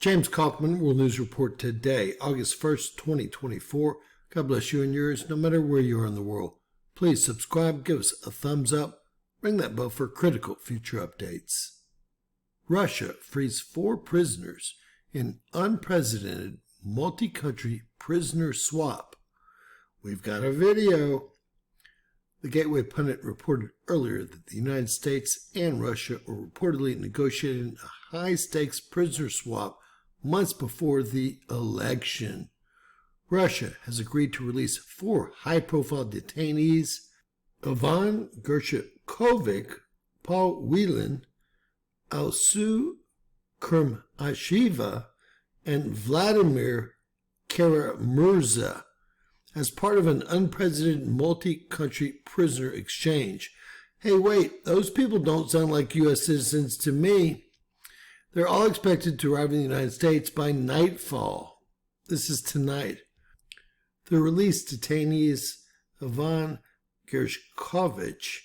James Kaufman, World News Report today, August 1st, 2024. God bless you and yours, no matter where you are in the world. Please subscribe, give us a thumbs up, ring that bell for critical future updates. Russia frees 4 prisoners in unprecedented multi-country prisoner swap. We've got a video. The Gateway Pundit reported earlier that the United States and Russia were reportedly negotiating a high-stakes prisoner swap months before the election. Russia has agreed to release 4 high-profile detainees, Ivan Gershkovich, Paul Whelan, Alsu Kurmasheva, and Vladimir Kara-Murza, as part of an unprecedented multi-country prisoner exchange. Hey, wait, those people don't sound like U.S. citizens to me. They're all expected to arrive in the United States by nightfall. This is tonight. The released detainees, Ivan Gershkovich,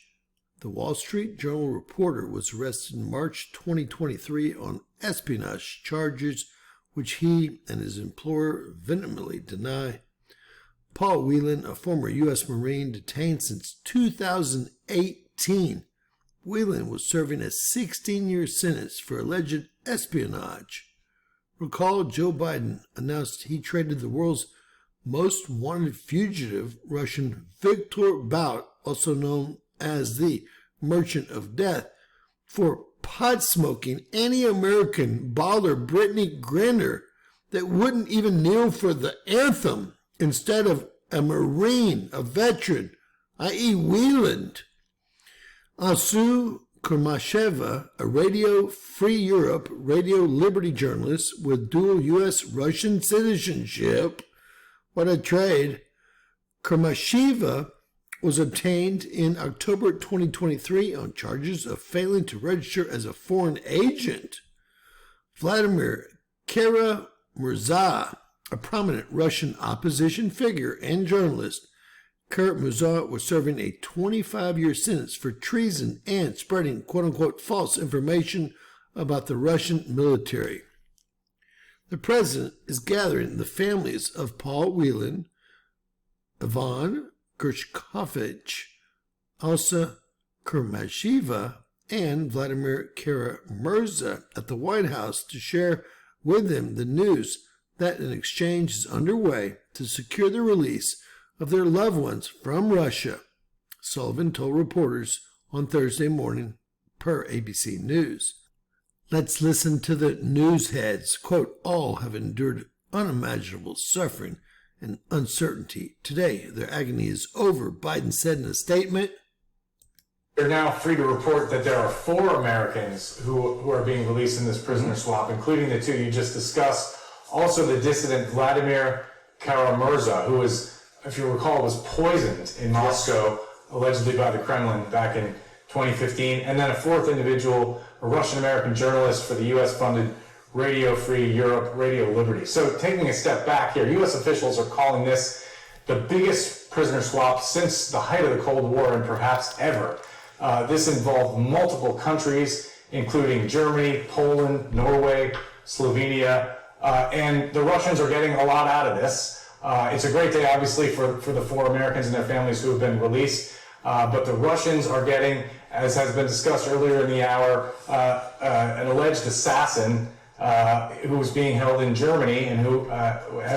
the Wall Street Journal reporter, was arrested in March 2023 on espionage charges, which he and his employer vehemently deny. Paul Whelan, a former U.S. Marine detained since 2018. Whelan was serving a 16-year sentence for alleged espionage. Recall, Joe Biden announced he traded the world's most wanted fugitive, Russian Viktor Bout, also known as the Merchant of Death, for pot-smoking anti-American baller Brittany Griner that wouldn't even kneel for the anthem instead of a Marine, a veteran, i.e. Whelan. Alsu Kurmasheva, a Radio Free Europe, Radio Liberty journalist with dual U.S.-Russian citizenship. What a trade. Kurmasheva was obtained in October 2023 on charges of failing to register as a foreign agent. Vladimir Kara-Murza, a prominent Russian opposition figure and journalist, Kara-Murza was serving a 25-year sentence for treason and spreading quote-unquote false information about the Russian military. The president is gathering the families of Paul Whelan, Ivan Gershkovich, Alsu Kurmasheva, and Vladimir Kara-Murza at the White House to share with them the news that an exchange is underway to secure the release of their loved ones from Russia, Sullivan told reporters on Thursday morning, per ABC News. Let's listen to the news heads. Quote, all have endured unimaginable suffering and uncertainty. Today, their agony is over, Biden said in a statement. They're now free to report that there are 4 Americans who are being released in this prisoner swap, including the 2 you just discussed. Also, the dissident Vladimir Kara-Murza, who was, if you recall, was poisoned in Moscow, allegedly by the Kremlin back in 2015. And then a 4th individual, a Russian-American journalist for the U.S.-funded Radio Free Europe, Radio Liberty. So taking a step back here, U.S. officials are calling this the biggest prisoner swap since the height of the Cold War and perhaps ever. This involved multiple countries, including Germany, Poland, Norway, Slovenia, and the Russians are getting a lot out of this. It's a great day, obviously, for the 4 Americans and their families who have been released. But the Russians are getting, as has been discussed earlier in the hour, an alleged assassin who was being held in Germany and who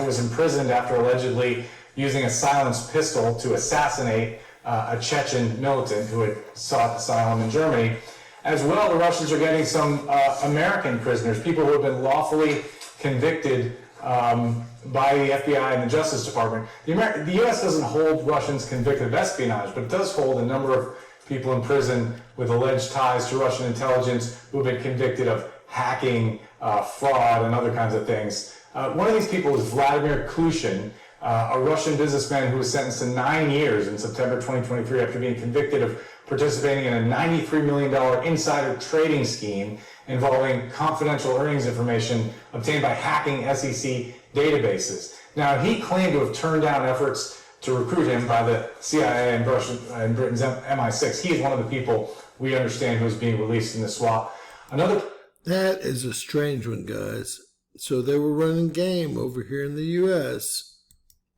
was imprisoned after allegedly using a silenced pistol to assassinate a Chechen militant who had sought asylum in Germany. As well, the Russians are getting some American prisoners, people who have been lawfully convicted by the FBI and the Justice Department. The U.S. doesn't hold Russians convicted of espionage, but it does hold a number of people in prison with alleged ties to Russian intelligence who have been convicted of hacking, fraud, and other kinds of things. One of these people is Vladimir Kushin, a Russian businessman who was sentenced to 9 years in September 2023 after being convicted of participating in a $93 million insider trading scheme involving confidential earnings information obtained by hacking SEC databases. Now, he claimed to have turned down efforts to recruit him by the CIA and Britain's MI6. He is one of the people we understand who is being released in the swap. That is a strange one, guys. So they were running game over here in the U.S.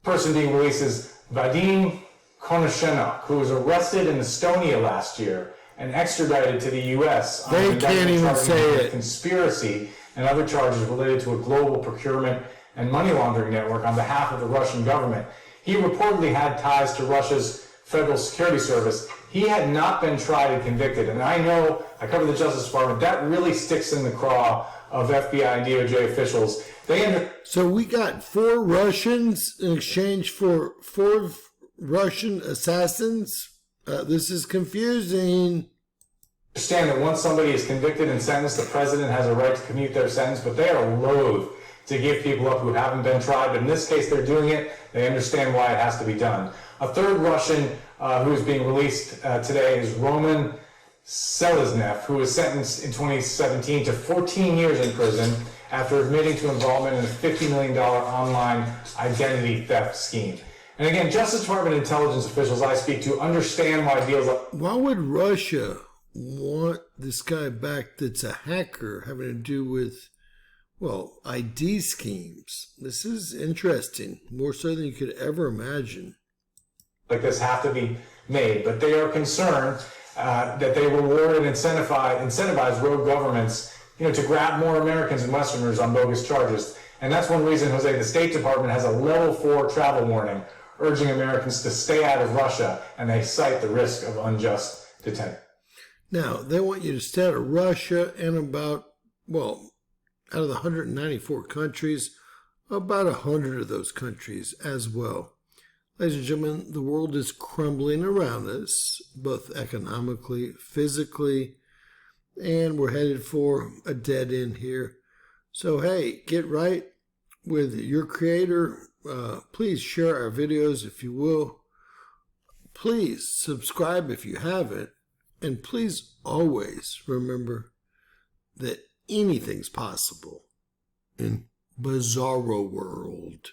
Person being released is Vadim Konashenak, who was arrested in Estonia last year and extradited to the U.S. They can't even say it. Conspiracy and other charges related to a global procurement and money laundering network on behalf of the Russian government. He reportedly had ties to Russia's Federal Security Service. He had not been tried and convicted. And I know, I cover the Justice Department, that really sticks in the craw of FBI and DOJ officials. So we got 4 Russians in exchange for 4 Russian assassins? This is confusing. Understand that once somebody is convicted and sentenced, the president has a right to commute their sentence, but they are loath to give people up who haven't been tried. But in this case, they're doing it. They understand why it has to be done. A third Russian who is being released today is Roman Seleznev, who was sentenced in 2017 to 14 years in prison after admitting to involvement in a $50 million online identity theft scheme. And again, Justice Department intelligence officials I speak to understand why deals like... Why would Russia want this guy back that's a hacker having to do with, well, ID schemes? This is interesting, more so than you could ever imagine. Like this have to be made, but they are concerned that they reward and incentivize rogue governments, to grab more Americans and Westerners on bogus charges. And that's one reason, Jose, the State Department has a level 4 travel warning urging Americans to stay out of Russia, and they cite the risk of unjust detention. Now, they want you to stay out of Russia and out of the 194 countries, about 100 of those countries as well. Ladies and gentlemen, the world is crumbling around us, both economically, physically, and we're headed for a dead end here. So, hey, get right with your creator. Please share our videos if you will. Please subscribe if you haven't. And please always remember that anything's possible in Bizarro World.